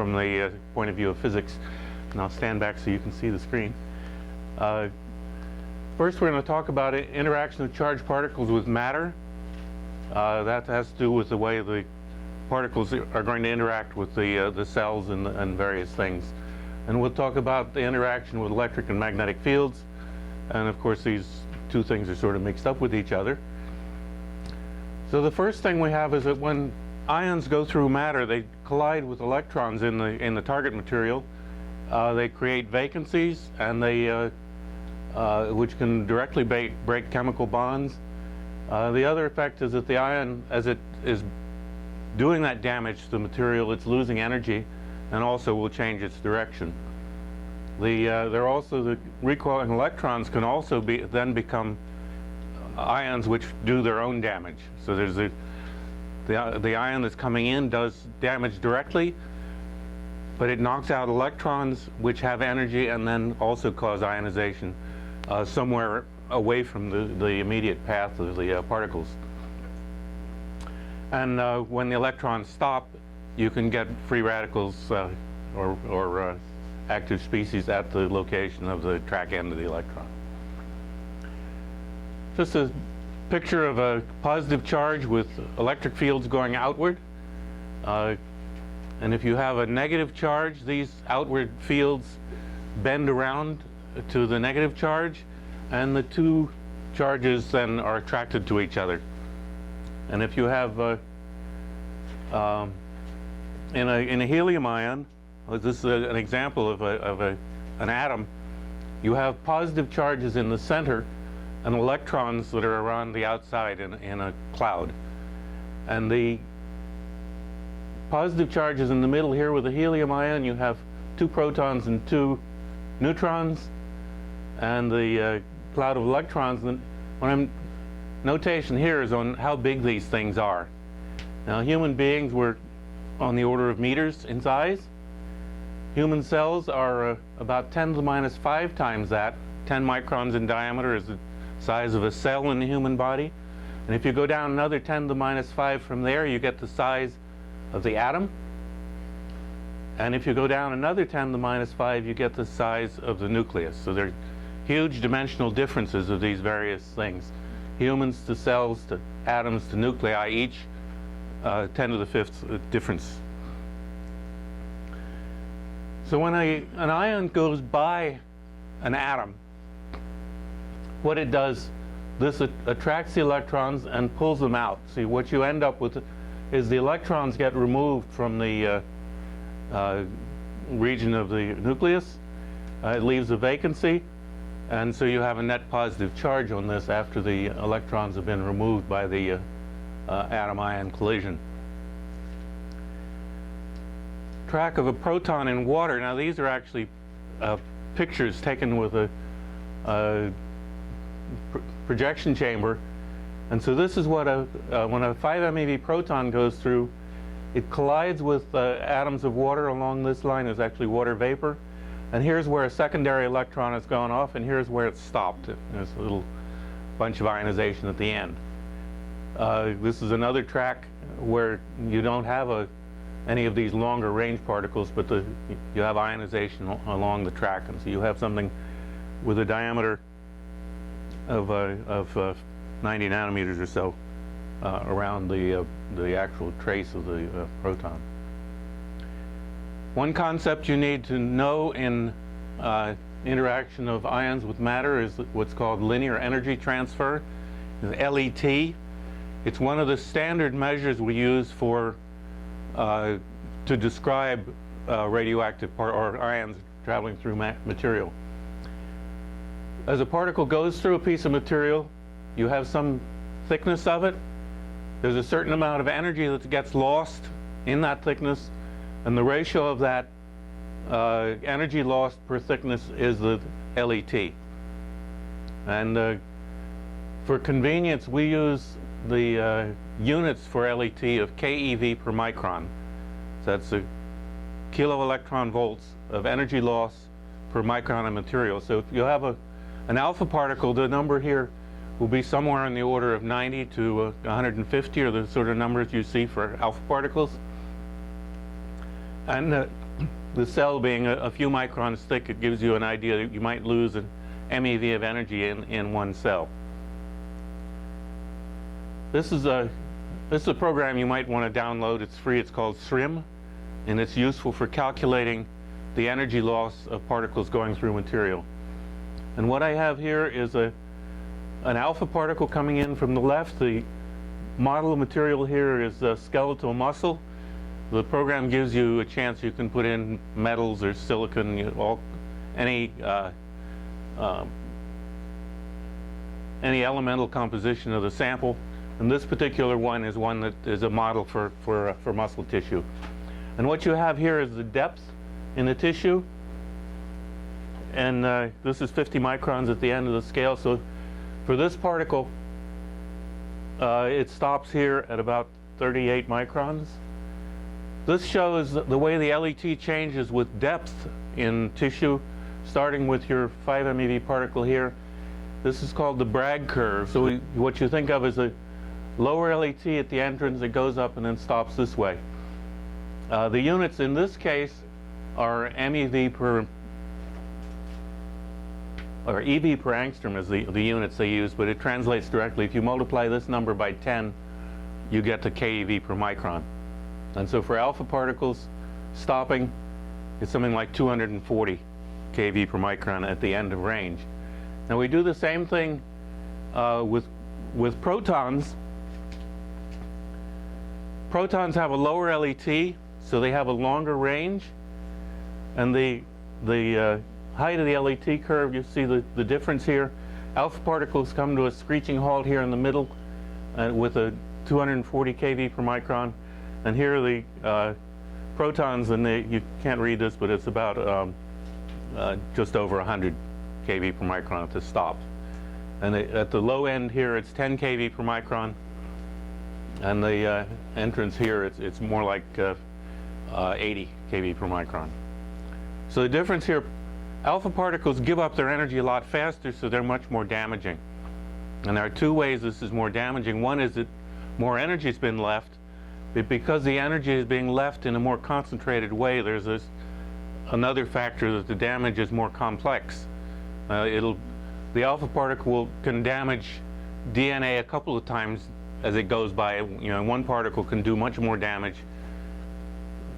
from the point of view of physics. And I'll stand back so you can see the screen. First, we're going to talk about interaction of charged particles with matter. That has to do with the way the particles are going to interact with the cells and various things. And we'll talk about the interaction with electric and magnetic fields. And of course, these two things are sort of mixed up with each other. So the first thing we have is that when ions go through matter, they collide with electrons in the target material. They create vacancies, and which can directly break chemical bonds. The other effect is that the ion, as it is doing that damage to the material, it's losing energy, and also will change its direction. There are also the recoiling electrons can also then become ions which do their own damage. So there's the ion that's coming in does damage directly, but it knocks out electrons which have energy and then also cause ionization somewhere away from the immediate path of the particles. And when the electrons stop, you can get free radicals or active species at the location of the track end of the electron. Just a picture of a positive charge with electric fields going outward. And if you have a negative charge, these outward fields bend around to the negative charge, and the two charges then are attracted to each other. And if you have in a helium ion, this is an example of an atom, you have positive charges in the center and electrons that are around the outside in a cloud. And the positive charges in the middle here with the helium ion, you have 2 protons and 2 neutrons, and the cloud of electrons. Notation here is on how big these things are. Now, human beings were on the order of meters in size. Human cells are about 10 to the minus 5 times that. 10 microns in diameter is the size of a cell in the human body. And if you go down another 10 to the minus 5 from there, you get the size of the atom. And if you go down another 10 to the minus 5, you get the size of the nucleus. So there are huge dimensional differences of these various things. Humans to cells to atoms to nuclei, each 10 to the 5th difference. So when an ion goes by an atom, what it does, this attracts the electrons and pulls them out. See, what you end up with is the electrons get removed from the region of the nucleus. It leaves a vacancy, and so you have a net positive charge on this after the electrons have been removed by the atom-ion collision. Track of a proton in water. Now, these are actually pictures taken with a projection chamber. And so this is what when a 5 MeV proton goes through, it collides with atoms of water along this line. Is actually water vapor. And here's where a secondary electron has gone off, and here's where it's stopped. There's a little bunch of ionization at the end. This is another track where you don't have any of these longer range particles, but you have ionization along the track. And so you have something with a diameter of 90 nanometers or so around the actual trace of the proton. One concept you need to know in interaction of ions with matter is what's called linear energy transfer, LET. It's one of the standard measures we use to describe radioactive or ions traveling through material. As a particle goes through a piece of material, you have some thickness of it. There's a certain amount of energy that gets lost in that thickness, and the ratio of that energy lost per thickness is the LET. And for convenience, we use the units for LET of keV per micron. So that's a kilo electron volts of energy loss per micron of material. So if you have an alpha particle, the number here will be somewhere in the order of 90 to 150, or the sort of numbers you see for alpha particles. And The cell being a few microns thick, it gives you an idea that you might lose an MeV of energy in one cell. This is a program you might want to download. It's free. It's called SRIM, and it's useful for calculating the energy loss of particles going through material. And what I have here is an alpha particle coming in from the left. The model of material here is skeletal muscle. The program gives you a chance you can put in metals or silicon, any elemental composition of the sample. And this particular one is one that is a model for muscle tissue. And what you have here is the depth in the tissue. And this is 50 microns at the end of the scale. So for this particle, it stops here at about 38 microns. This shows the way the LET changes with depth in tissue, starting with your 5 MeV particle here. This is called the Bragg curve. So what you think of as a lower LET at the entrance, it goes up and then stops this way. The units in this case are MeV per, or EV per angstrom is the units they use, but it translates directly. If you multiply this number by 10, you get to keV per micron. And so for alpha particles, stopping is something like 240 keV per micron at the end of range. Now we do the same thing with protons. Protons have a lower LET, so they have a longer range. And the height of the LET curve, you see the difference here. Alpha particles come to a screeching halt here in the middle with a 240 keV per micron. And here are the protons, and you can't read this, but it's about just over 100 keV per micron at the stop. And at the low end here, it's 10 keV per micron. And the entrance here, it's more like 80 keV per micron. So the difference here, alpha particles give up their energy a lot faster, so they're much more damaging. And there are two ways this is more damaging. One is that more energy has been left, but because the energy is being left in a more concentrated way, there's another factor that the damage is more complex. The alpha particle can damage DNA a couple of times as it goes by. One particle can do much more damage.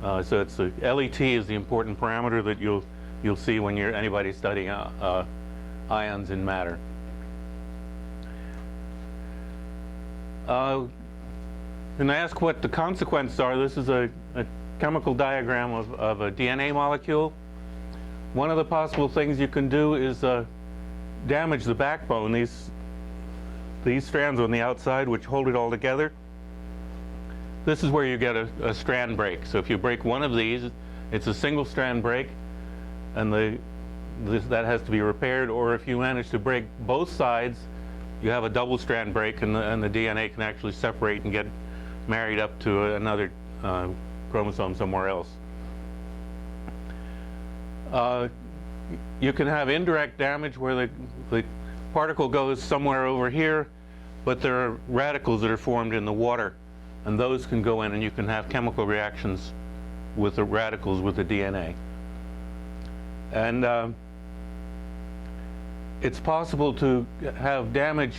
So it's the LET is the important parameter that you'll see when anybody studying ions in matter. And I ask what the consequences are. This is a chemical diagram of a DNA molecule. One of the possible things you can do is damage the backbone, these strands on the outside which hold it all together. This is where you get a strand break. So if you break one of these, it's a single strand break, and that has to be repaired. Or if you manage to break both sides, you have a double strand break, and the DNA can actually separate and get married up to another chromosome somewhere else. You can have indirect damage where the particle goes somewhere over here, but there are radicals that are formed in the water, and those can go in, and you can have chemical reactions with the radicals with the DNA. And it's possible to have damage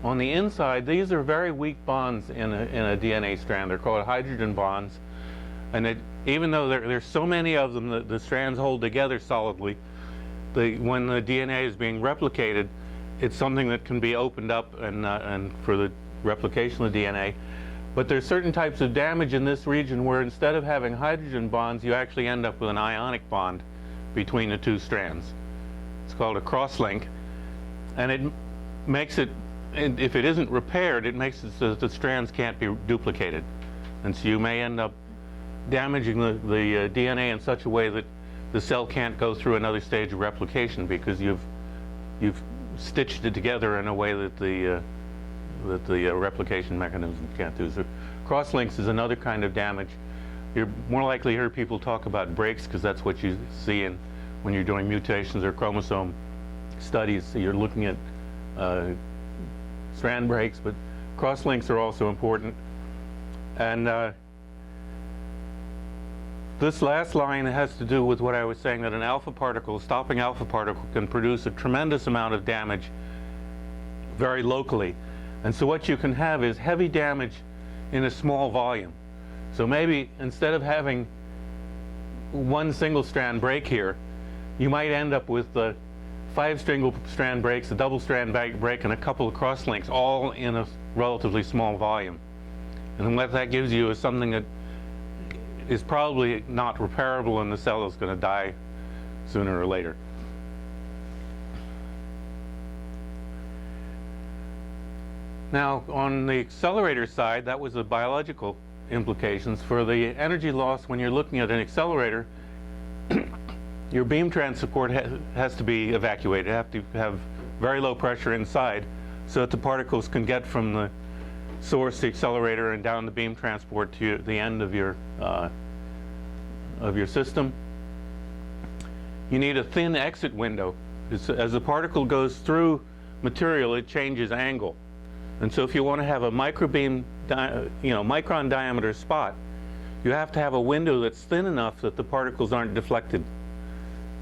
on the inside. These are very weak bonds in a DNA strand. They're called hydrogen bonds. And even though there's so many of them, the strands hold together solidly, when the DNA is being replicated, it's something that can be opened up and for the replication of the DNA. But there's certain types of damage in this region where instead of having hydrogen bonds, you actually end up with an ionic bond between the two strands. It's called a crosslink. And it makes it, if it isn't repaired, it makes it so that the strands can't be duplicated. And so you may end up damaging the DNA in such a way that the cell can't go through another stage of replication because you've stitched it together in a way that the replication mechanism can't do. So crosslinks is another kind of damage. You're more likely to hear people talk about breaks because that's what you see when you're doing mutations or chromosome studies. So you're looking at strand breaks, but crosslinks are also important. And This last line has to do with what I was saying, that an alpha particle, a stopping alpha particle, can produce a tremendous amount of damage very locally. And so what you can have is heavy damage in a small volume. So maybe instead of having one single strand break here, you might end up with the 5 single strand breaks, a double strand break, and a couple of cross links, all in a relatively small volume. And then what that gives you is something that is probably not repairable, and the cell is going to die sooner or later. Now, on the accelerator side, that was the biological implications. For the energy loss, when you're looking at an accelerator, your beam transport has to be evacuated. You have to have very low pressure inside so that the particles can get from the source, the accelerator, and down the beam transport to the end of your system. You need a thin exit window. As the particle goes through material, it changes angle. And so if you want to have a microbeam, micron diameter spot, you have to have a window that's thin enough that the particles aren't deflected.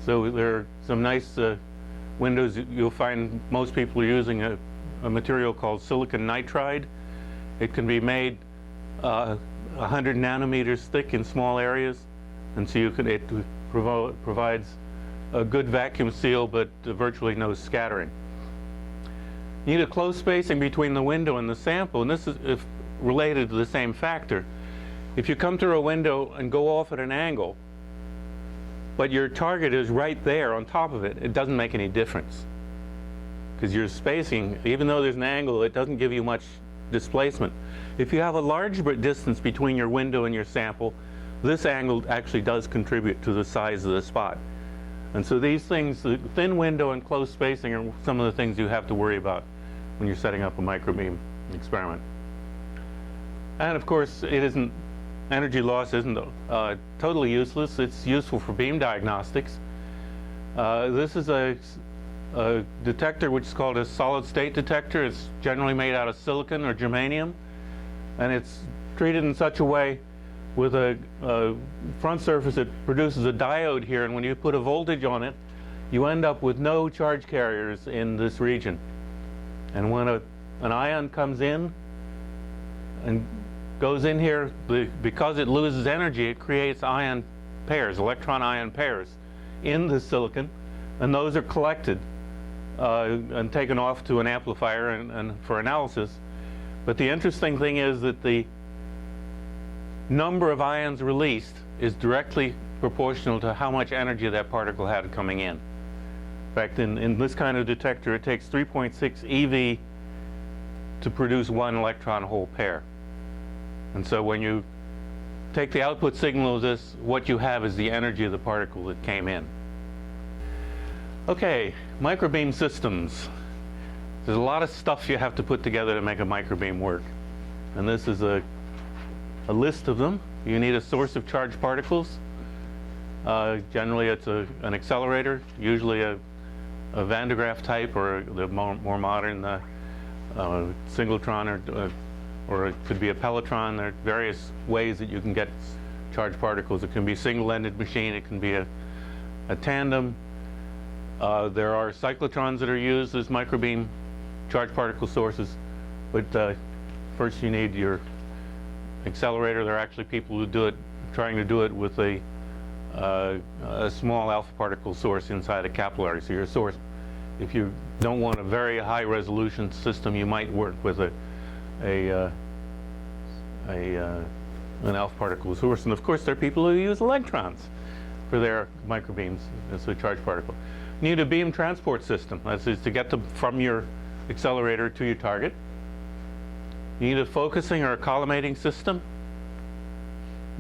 So there are some nice windows. You'll find most people are using a material called silicon nitride. It can be made 100 nanometers thick in small areas, and so it provides a good vacuum seal, but virtually no scattering. You need a close spacing between the window and the sample, and this is related to the same factor. If you come through a window and go off at an angle, but your target is right there on top of it, it doesn't make any difference. Because your spacing, even though there's an angle, it doesn't give you much displacement. If you have a large distance between your window and your sample, this angle actually does contribute to the size of the spot. And so these things, the thin window and close spacing, are some of the things you have to worry about when you're setting up a microbeam experiment. And of course, energy loss isn't totally useless. It's useful for beam diagnostics. This is a detector which is called a solid state detector. It's generally made out of silicon or germanium, and it's treated in such a way with a front surface that produces a diode here, and when you put a voltage on it, you end up with no charge carriers in this region. And when an ion comes in and goes in here, because it loses energy, it creates ion pairs, electron-ion pairs in the silicon, and those are collected and taken off to an amplifier and for analysis. But the interesting thing is that the number of ions released is directly proportional to how much energy that particle had coming in. In fact, in this kind of detector, it takes 3.6 eV to produce one electron-hole pair. And so when you take the output signal of this, what you have is the energy of the particle that came in. Okay, microbeam systems. There's a lot of stuff you have to put together to make a microbeam work. And this is a list of them. You need a source of charged particles. Generally, it's an accelerator, usually a Van de Graaff type, or the more modern singletron, or it could be a pelletron. There are various ways that you can get charged particles. It can be a single-ended machine. It can be a tandem. There are cyclotrons that are used as microbeam charged particle sources. But first you need your accelerator. There are actually people who do it, trying to do it with a small alpha particle source inside a capillary. So your source, if you don't want a very high resolution system, you might work with an alpha particle source. And of course, there are people who use electrons for their microbeams as a charged particle. You need a beam transport system. That is to get them from your accelerator to your target. You need a focusing or a collimating system.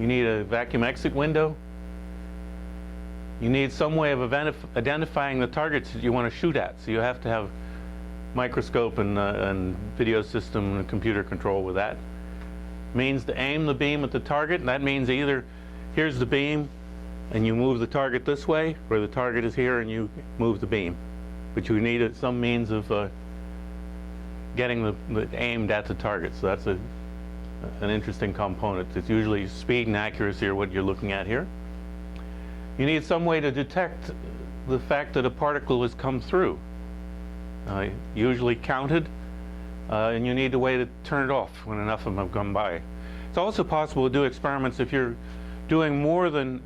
You need a vacuum exit window. You need some way of identifying the targets that you want to shoot at. So you have to have microscope and video system and computer control with that. Means to aim the beam at the target, and that means either here's the beam and you move the target this way, or the target is here and you move the beam. But you need some means of getting the aimed at the target. So that's an interesting component. It's usually speed and accuracy are what you're looking at here. you need some way to detect the fact that a particle has come through, usually counted, and you need a way to turn it off when enough of them have gone by. It's also possible to do experiments if you're doing more than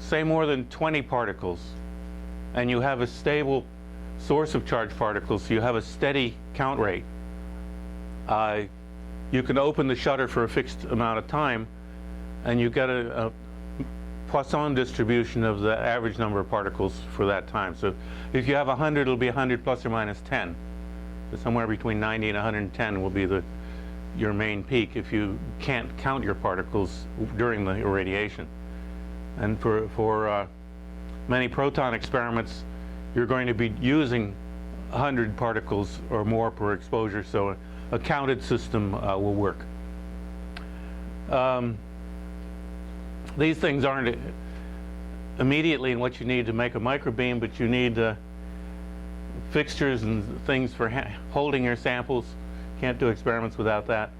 20 particles, and you have a stable source of charged particles, so you have a steady count rate. You can open the shutter for a fixed amount of time, and you get a Poisson distribution of the average number of particles for that time. So if you have 100, it'll be 100 plus or minus 10. So somewhere between 90 and 110 will be your main peak if you can't count your particles during the irradiation. And for many proton experiments, you're going to be using 100 particles or more per exposure, so a counted system will work. These things aren't immediately what you need to make a microbeam, but you need fixtures and things for holding your samples. Can't do experiments without that.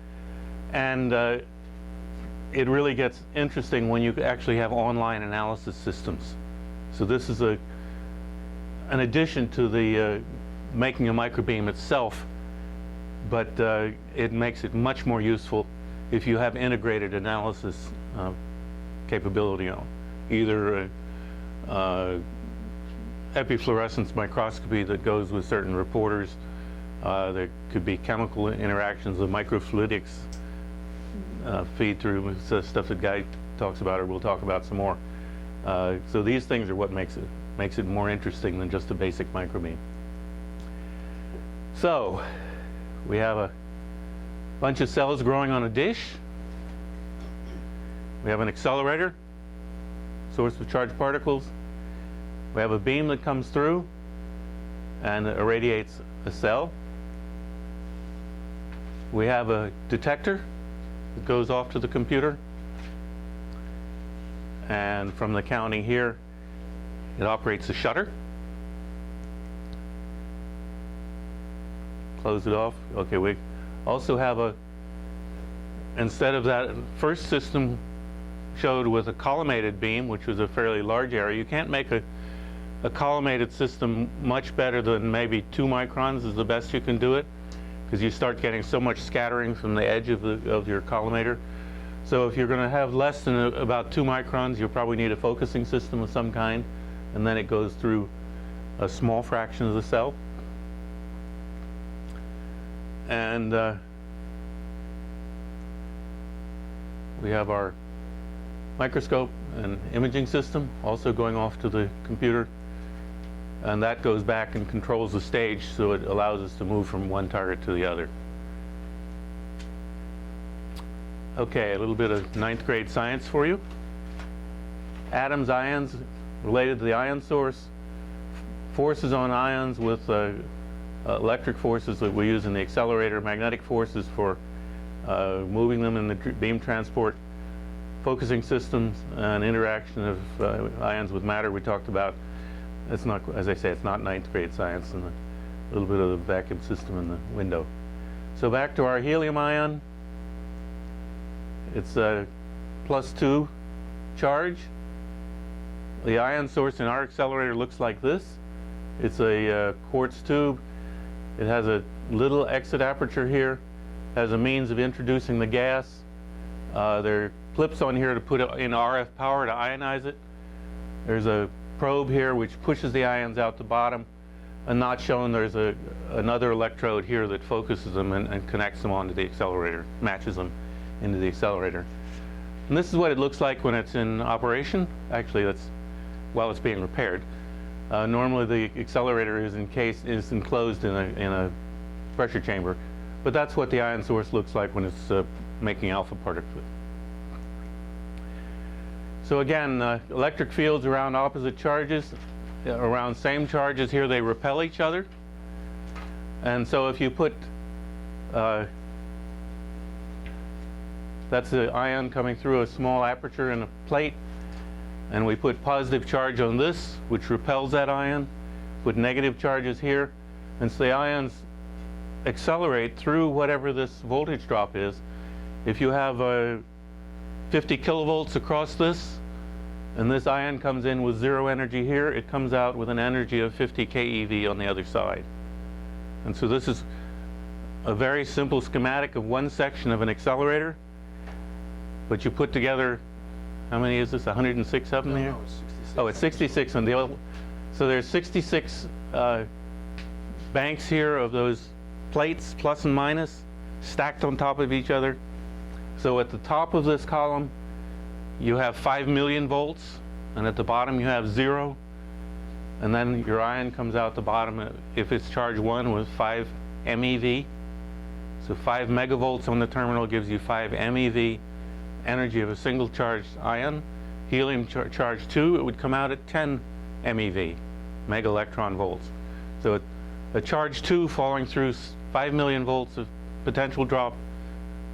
And it really gets interesting when you actually have online analysis systems. So this is an addition to the making a microbeam itself, but it makes it much more useful if you have integrated analysis capability on either epifluorescence microscopy that goes with certain reporters. There could be chemical interactions, the microfluidics feed through stuff that Guy talks about, or we'll talk about some more. So these things are what makes it more interesting than just a basic microbeam. So we have a bunch of cells growing on a dish. We have an accelerator, source of charged particles. We have a beam that comes through and irradiates a cell. We have a detector that goes off to the computer. And from the counting here, it operates the shutter. Close it off. Okay, we also have instead of that first system showed with a collimated beam, which was a fairly large area, you can't make a collimated system much better than maybe 2 microns is the best you can do it, because you start getting so much scattering from the edge of your collimator. So if you're going to have less than about 2 microns, you'll probably need a focusing system of some kind, and then it goes through a small fraction of the cell. And we have our microscope and imaging system also going off to the computer, and that goes back and controls the stage, so it allows us to move from one target to the other. Okay, a little bit of 9th grade science for you. Atoms, ions, related to the ion source. Forces on ions with electric forces that we use in the accelerator, magnetic forces for moving them in the beam transport, focusing systems, and interaction of ions with matter we talked about. It's not, as I say, it's not 9th grade science, and a little bit of the vacuum system in the window. So back to our helium ion. It's a +2 charge. The ion source in our accelerator looks like this. It's a quartz tube. It has a little exit aperture here, has a means of introducing the gas. There are clips on here to put in RF power to ionize it. There's a probe here which pushes the ions out the bottom, and not shown there's another electrode here that focuses them and connects them onto the accelerator, matches them into the accelerator. And this is what it looks like when it's in operation. Actually, that's while it's being repaired. Normally the accelerator is enclosed in a pressure chamber, but that's what the ion source looks like when it's making alpha particles. So again, electric fields around opposite charges, around same charges here, they repel each other. And so if you put, that's the ion coming through a small aperture in a plate, and we put positive charge on this, which repels that ion, put negative charges here, and so the ions accelerate through whatever this voltage drop is. If you have 50 kilovolts across this, and this ion comes in with 0 energy here, it comes out with an energy of 50 keV on the other side. And so this is a very simple schematic of one section of an accelerator, but you put together, how many is this, 106 of them here? No, it's 66. Oh, it's 66 on the other. So there's 66 banks here of those plates, plus and minus, stacked on top of each other. So at the top of this column, you have 5 million volts, and at the bottom you have 0. And then your ion comes out the bottom, if it's charge 1, with 5 MeV. So 5 megavolts on the terminal gives you 5 MeV energy of a single charged ion. Helium charge 2, it would come out at 10 MeV, mega electron volts. So a charge 2 falling through 5 million volts of potential drop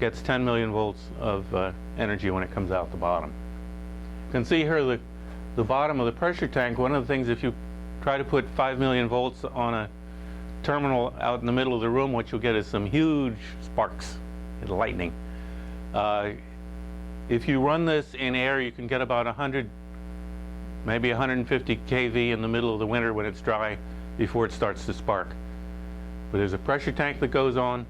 gets 10 million volts of energy when it comes out the bottom. You can see here the bottom of the pressure tank. One of the things, if you try to put 5 million volts on a terminal out in the middle of the room, what you'll get is some huge sparks and lightning. If you run this in air, you can get about 100, maybe 150 kV in the middle of the winter when it's dry before it starts to spark. But there's a pressure tank that goes on.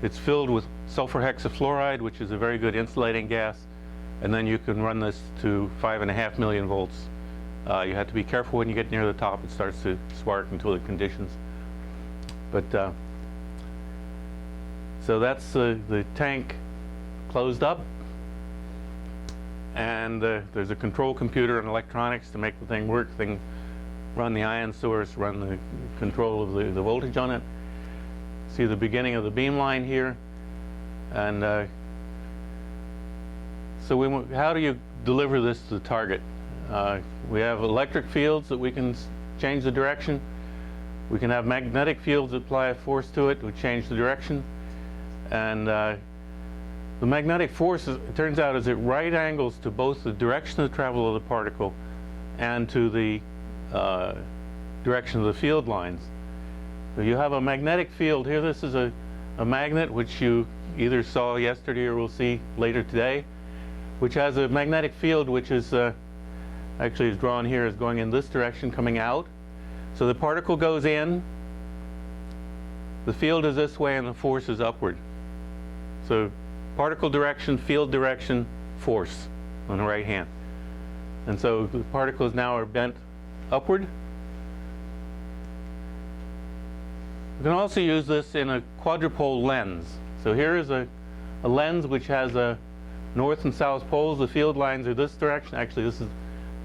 It's filled with sulfur hexafluoride, which is a very good insulating gas. And then you can run this to 5.5 million volts. You have to be careful when you get near the top. It starts to spark until it conditions. But so that's the tank closed up. And there's a control computer and electronics to make the thing work. Run the ion source, run the control of the voltage on it. See the beginning of the beam line here. And so how do you deliver this to the target? We have electric fields that we can change the direction. We can have magnetic fields that apply a force to it, which change the direction. And the magnetic force, it turns out, is at right angles to both the direction of the travel of the particle and to the direction of the field lines. So you have a magnetic field here. This is a magnet which you either saw yesterday or will see later today, which has a magnetic field which is actually is drawn here as going in this direction, coming out. So the particle goes in, the field is this way, and the force is upward. So particle direction, field direction, force on the right hand. And so the particles now are bent upward. You can also use this in a quadrupole lens. So here is a lens which has a north and south poles. The field lines are this direction. Actually, I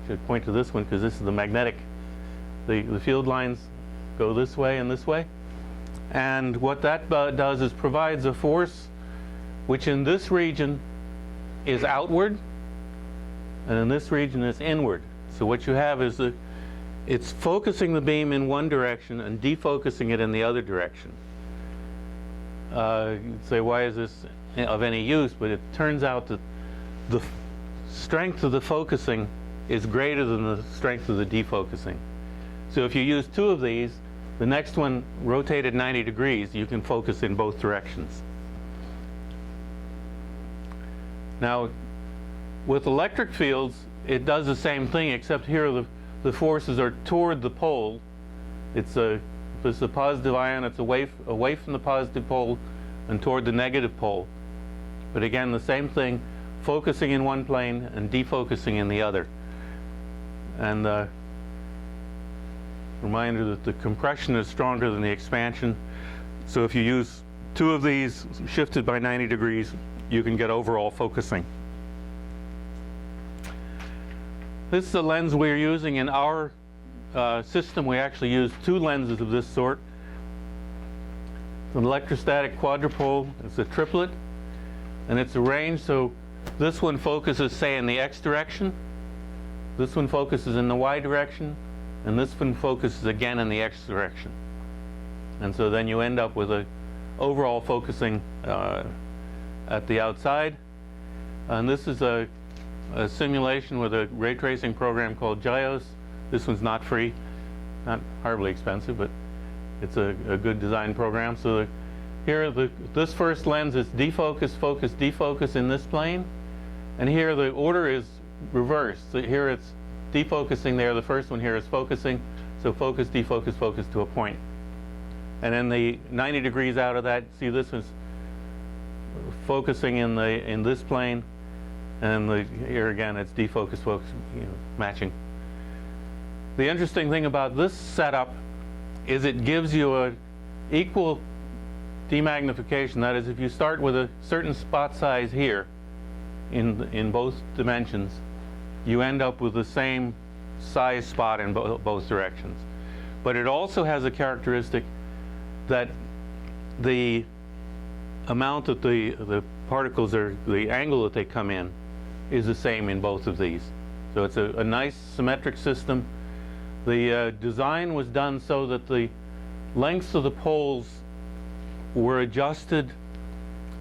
should point to this one because this is the magnetic. The field lines go this way and this way. And what that does is provides a force which in this region is outward, and in this region is inward. So what you have is it's focusing the beam in one direction and defocusing it in the other direction. You'd say, why is this of any use? But it turns out that the strength of the focusing is greater than the strength of the defocusing. So if you use 2 of these, the next one rotated 90 degrees, you can focus in both directions. Now, with electric fields, it does the same thing, except here the forces are toward the pole. If it's a positive ion, it's away from the positive pole and toward the negative pole. But again, the same thing, focusing in one plane and defocusing in the other. And reminder that the compression is stronger than the expansion. So if you use 2 of these shifted by 90 degrees, you can get overall focusing. This is the lens we're using in our system. We actually use 2 lenses of this sort. It's an electrostatic quadrupole. It's a triplet, and it's arranged so this one focuses, say, in the X direction. This one focuses in the Y direction, and this one focuses again in the X direction. And so then you end up with a overall focusing at the outside. And this is a simulation with a ray tracing program called GIOS. This one's not free, not horribly expensive, but it's a good design program. So here, this first lens is defocus, focus, defocus in this plane. And here the order is reversed. So here it's defocusing there. The first one here is focusing. So focus, defocus, focus to a point. And then the 90 degrees out of that, see this is focusing in this plane, and here again it's defocus, focus, matching. The interesting thing about this setup is it gives you an equal demagnification. That is, if you start with a certain spot size here in both dimensions, you end up with the same size spot in both directions. But it also has a characteristic that the amount that the particles are, the angle that they come in, is the same in both of these. So it's a nice symmetric system. The design was done so that the lengths of the poles were adjusted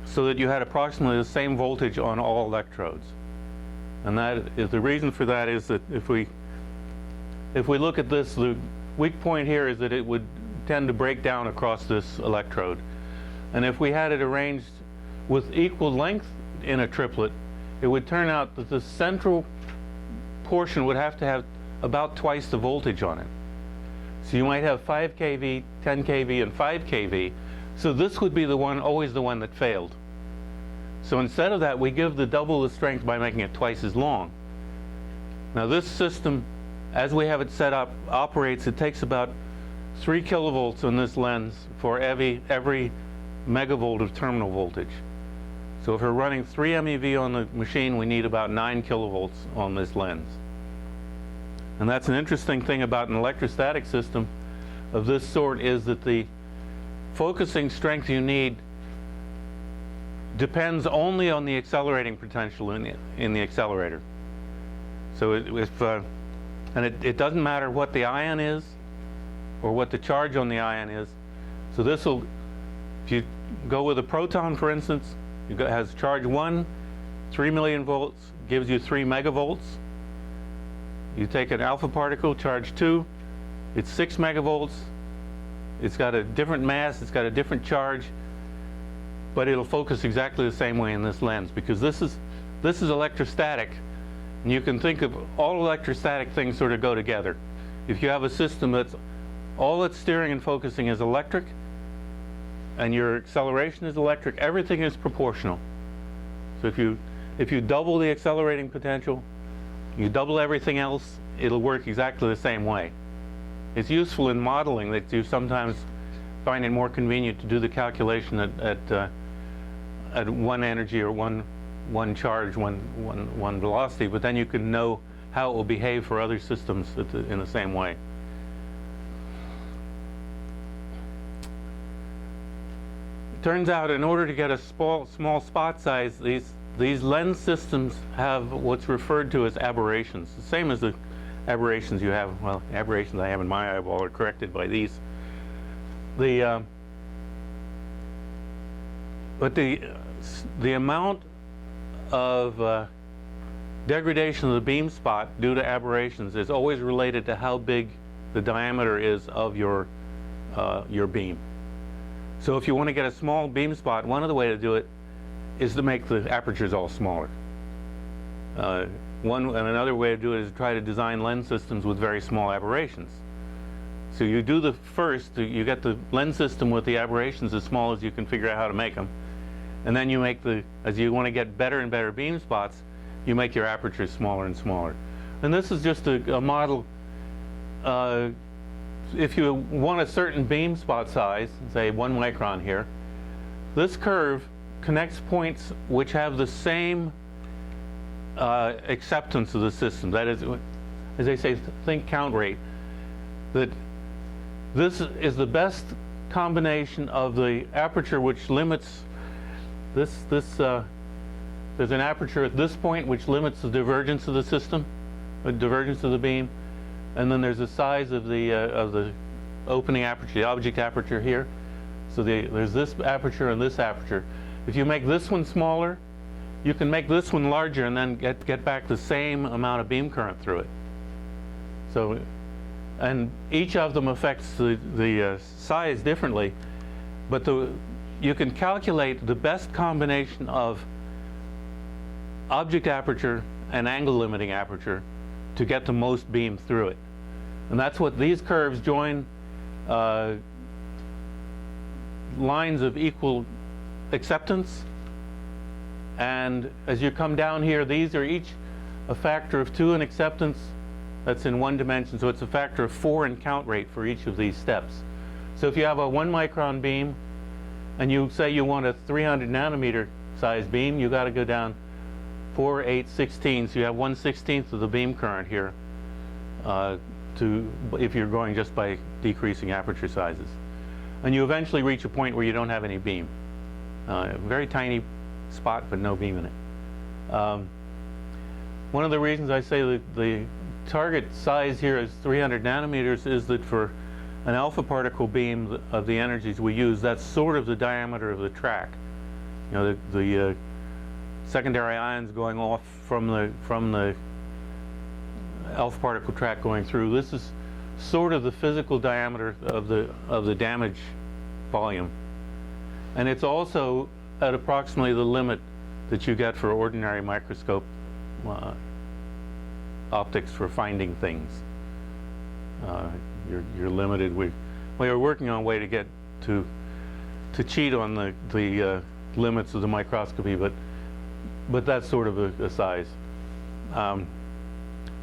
so that you had approximately the same voltage on all electrodes. And that is the reason for that is that if we look at this, the weak point here is that it would tend to break down across this electrode. And if we had it arranged with equal length in a triplet, it would turn out that the central portion would have to have about twice the voltage on it. So you might have 5 kV, 10 kV, and 5 kV. So this would be the one, always the one that failed. So instead of that, we give the double the strength by making it twice as long. Now this system, as we have it set up, operates, it takes about 3 kilovolts on this lens for every megavolt of terminal voltage. So if we're running 3 MeV on the machine, we need about 9 kilovolts on this lens. And that's an interesting thing about an electrostatic system of this sort, is that the focusing strength you need depends only on the accelerating potential in the accelerator. So it doesn't matter what the ion is or what the charge on the ion is. So this will, if you go with a proton, for instance, it has charge 1, 3 million volts, gives you 3 megavolts. You take an alpha particle, charge 2, it's 6 megavolts. It's got a different mass, it's got a different charge, but it'll focus exactly the same way in this lens, because this is electrostatic, and you can think of all electrostatic things sort of go together. If you have a system that's all its steering and focusing is electric, and your acceleration is electric, everything is proportional. So if you double the accelerating potential, you double everything else, it'll work exactly the same way. It's useful in modeling that you sometimes find it more convenient to do the calculation at one energy or one charge, one velocity, but then you can know how it will behave for other systems in the same way. It turns out, in order to get a small spot size, these lens systems have what's referred to as aberrations, the same as the aberrations you have, well, aberrations I have in my eyeball are corrected by these. But the amount of degradation of the beam spot due to aberrations is always related to how big the diameter is of your beam. So if you want to get a small beam spot, one of the ways to do it is to make the apertures all smaller. And another way to do it is to try to design lens systems with very small aberrations. So you do the first, you get the lens system with the aberrations as small as you can figure out how to make them. And then you make as you want to get better and better beam spots, you make your apertures smaller and smaller. And this is just a model. If you want a certain beam spot size, say 1 micron here, this curve connects points which have the same acceptance of the system. That is, as they say, think count rate. That this is the best combination of the aperture which limits there's an aperture at this point which limits the divergence of the system, the divergence of the beam, and then there's the size of the opening aperture, the object aperture here. So there's this aperture and this aperture. If you make this one smaller, you can make this one larger and then get back the same amount of beam current through it. So, and each of them affects the size differently, but you can calculate the best combination of object aperture and angle limiting aperture to get the most beam through it. And that's what these curves join lines of equal acceptance. And as you come down here, these are each a factor of 2 in acceptance. That's in 1 dimension, so it's a factor of 4 in count rate for each of these steps. So if you have a 1 micron beam and you say you want a 300 nanometer size beam, you got to go down 4, 8, 16. So you have 1/16 of the beam current here if you're going just by decreasing aperture sizes. And you eventually reach a point where you don't have any beam. A very tiny spot, but no beam in it. One of the reasons I say that the target size here is 300 nanometers is that for an alpha particle beam of the energies we use, that's sort of the diameter of the track. You know, the secondary ions going off from the alpha particle track going through. This is sort of the physical diameter of the damage volume, and it's also at approximately the limit that you get for ordinary microscope optics for finding things. You're limited. We are working on a way to get to cheat on the limits of the microscopy, but that's sort of a size.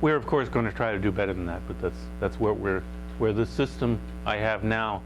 We're of course going to try to do better than that, but that's where the system I have now